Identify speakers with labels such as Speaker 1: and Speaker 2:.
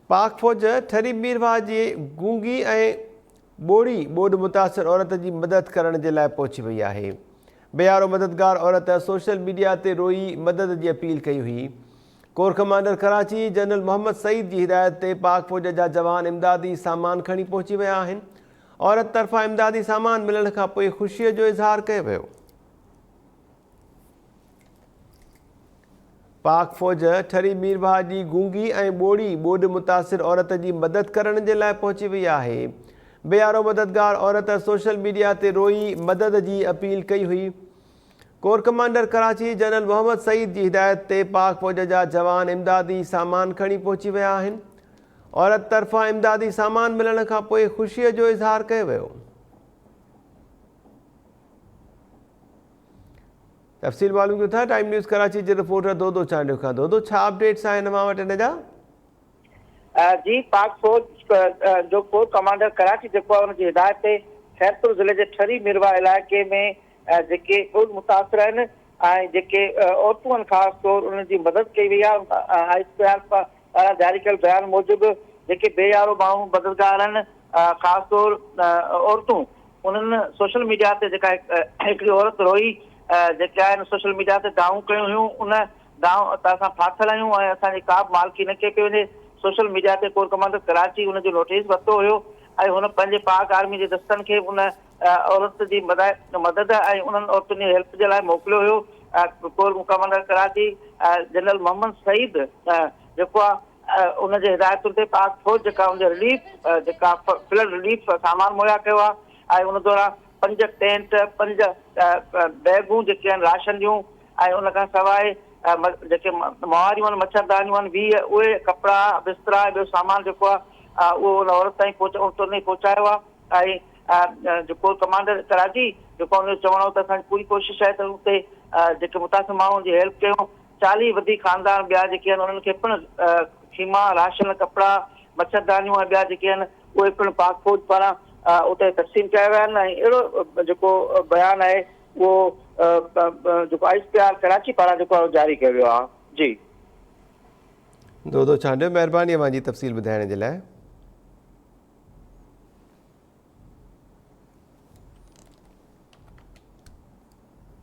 Speaker 1: पाक फ़ौज ठरी मीरवाह जी गूंगी ऐं ॿोड़ी ॿोॾ मुतासिर औरत जी मदद करण जे लाइ पहुची वई आहे। बेयारो मददगार औरत सोशल मीडिया ते रोई मदद जी अपील कई हुई। Corps commander Karachi general Mohammad Saeed जी हिदायत ते पाक फ़ौज जा जवान इमदादी सामान खणी पहुची विया आहिनि। औरत तरफ़ां इमदादी सामान मिलण खां पोइ ख़ुशीअ जो इज़हार कयो वियो। पाक फ़ौज ठरी मीरवाह जी गूंगी ऐं ॿोड़ी ॿोॾ मुतासिर औरत जी मदद करण जे लाइ पहुची वई आहे। बेयारो मददगार औरत सोशल मीडिया ते रोई मदद जी अपील कई हुई। Corps commander Karachi general Mohammad Saeed जी हिदायत ते पाक फ़ौज जा जवान इमदादी सामान खणी पहुची विया आहिनि। औरत तरफ़ां इमदादी सामान मिलण खां पोइ ख़ुशीअ जो इज़हार कयो वियो। तफ़सील मालूम कयूं था टाइम न्यूज़ कराची जे रिपोर्टर दोदो चांडियो खां। दोदो, छा अपडेट्स आहिनि अवां वटि हिन जा?
Speaker 2: जी, पाक फ़ौज जो कोर कमांडर कराची जेको आहे हुनजी हिदायत ते खैरपुर ज़िले जे ठरी मीरवाह इलाइक़े में जेके ॿोॾ मुतासिर आहिनि ऐं जेके औरतूं आहिनि ख़ासि तौर उन्हनि जी मदद कई वई आहे। ICR पारां जारी कयल बयान मूजिबि जेके बेयारो माण्हू मददगार आहिनि ख़ासि तौर औरतूं, उन्हनि सोशल मीडिया ते जेका हिकिड़ी औरत रोई जेके आहिनि सोशल मीडिया ते दावूं कयूं हुयूं, उन दाव त असां फाथल आहियूं ऐं असांजी का बि मालिकी न कई पई वञे। सोशल मीडिया ते कोर कमांडर कराची हुनजो नोटिस वरितो हुयो ऐं हुन पंहिंजे पाक आर्मी जे दस्तनि खे उन औरत जी मदद ऐं उन्हनि औरतुनि जी हेल्प जे लाइ मोकिलियो हुयो। Core commander Karachi general Mohammad Saeed जेको आहे उनजे हिदायतुनि ते पाक फ़ौज जेका हुनजे रिलीफ जेका फ्लड रिलीफ सामान मुहैया कयो आहे ऐं उन दौरान 5 टेंट 5 बैगूं जेके आहिनि राशन जूं ऐं उन खां सवाइ जेके मवारियूं आहिनि मच्छरदानियूं आहिनि 20 उहे कपिड़ा बिस्तरा ॿियो सामान जेको आहे उहो उन औरत ताईं पहुचायो आहे। ऐं जेको कमांडर कराची जेको हुनजो चवणो हो त असांजी पूरी कोशिशि आहे त उते जेके मुतासिर माण्हुनि जी हेल्प कयूं। 40 वधीक ख़ानदान ॿिया जेके आहिनि उन्हनि खे पिणु खीमा राशन कपिड़ा मच्छरदानियूं ऐं ॿिया जेके आहिनि उहे पिणु पाक फ़ौज पारां उते तक़सीम कया विया आहिनि। ऐं अहिड़ो जेको बयानु आहे उहो जेको ICR कराची पारां जेको आहे जारी कयो वियो आहे। जी
Speaker 1: दोदो चांडियो, महिरबानी अवां जी तफ़सील ॿुधाइण जे लाइ।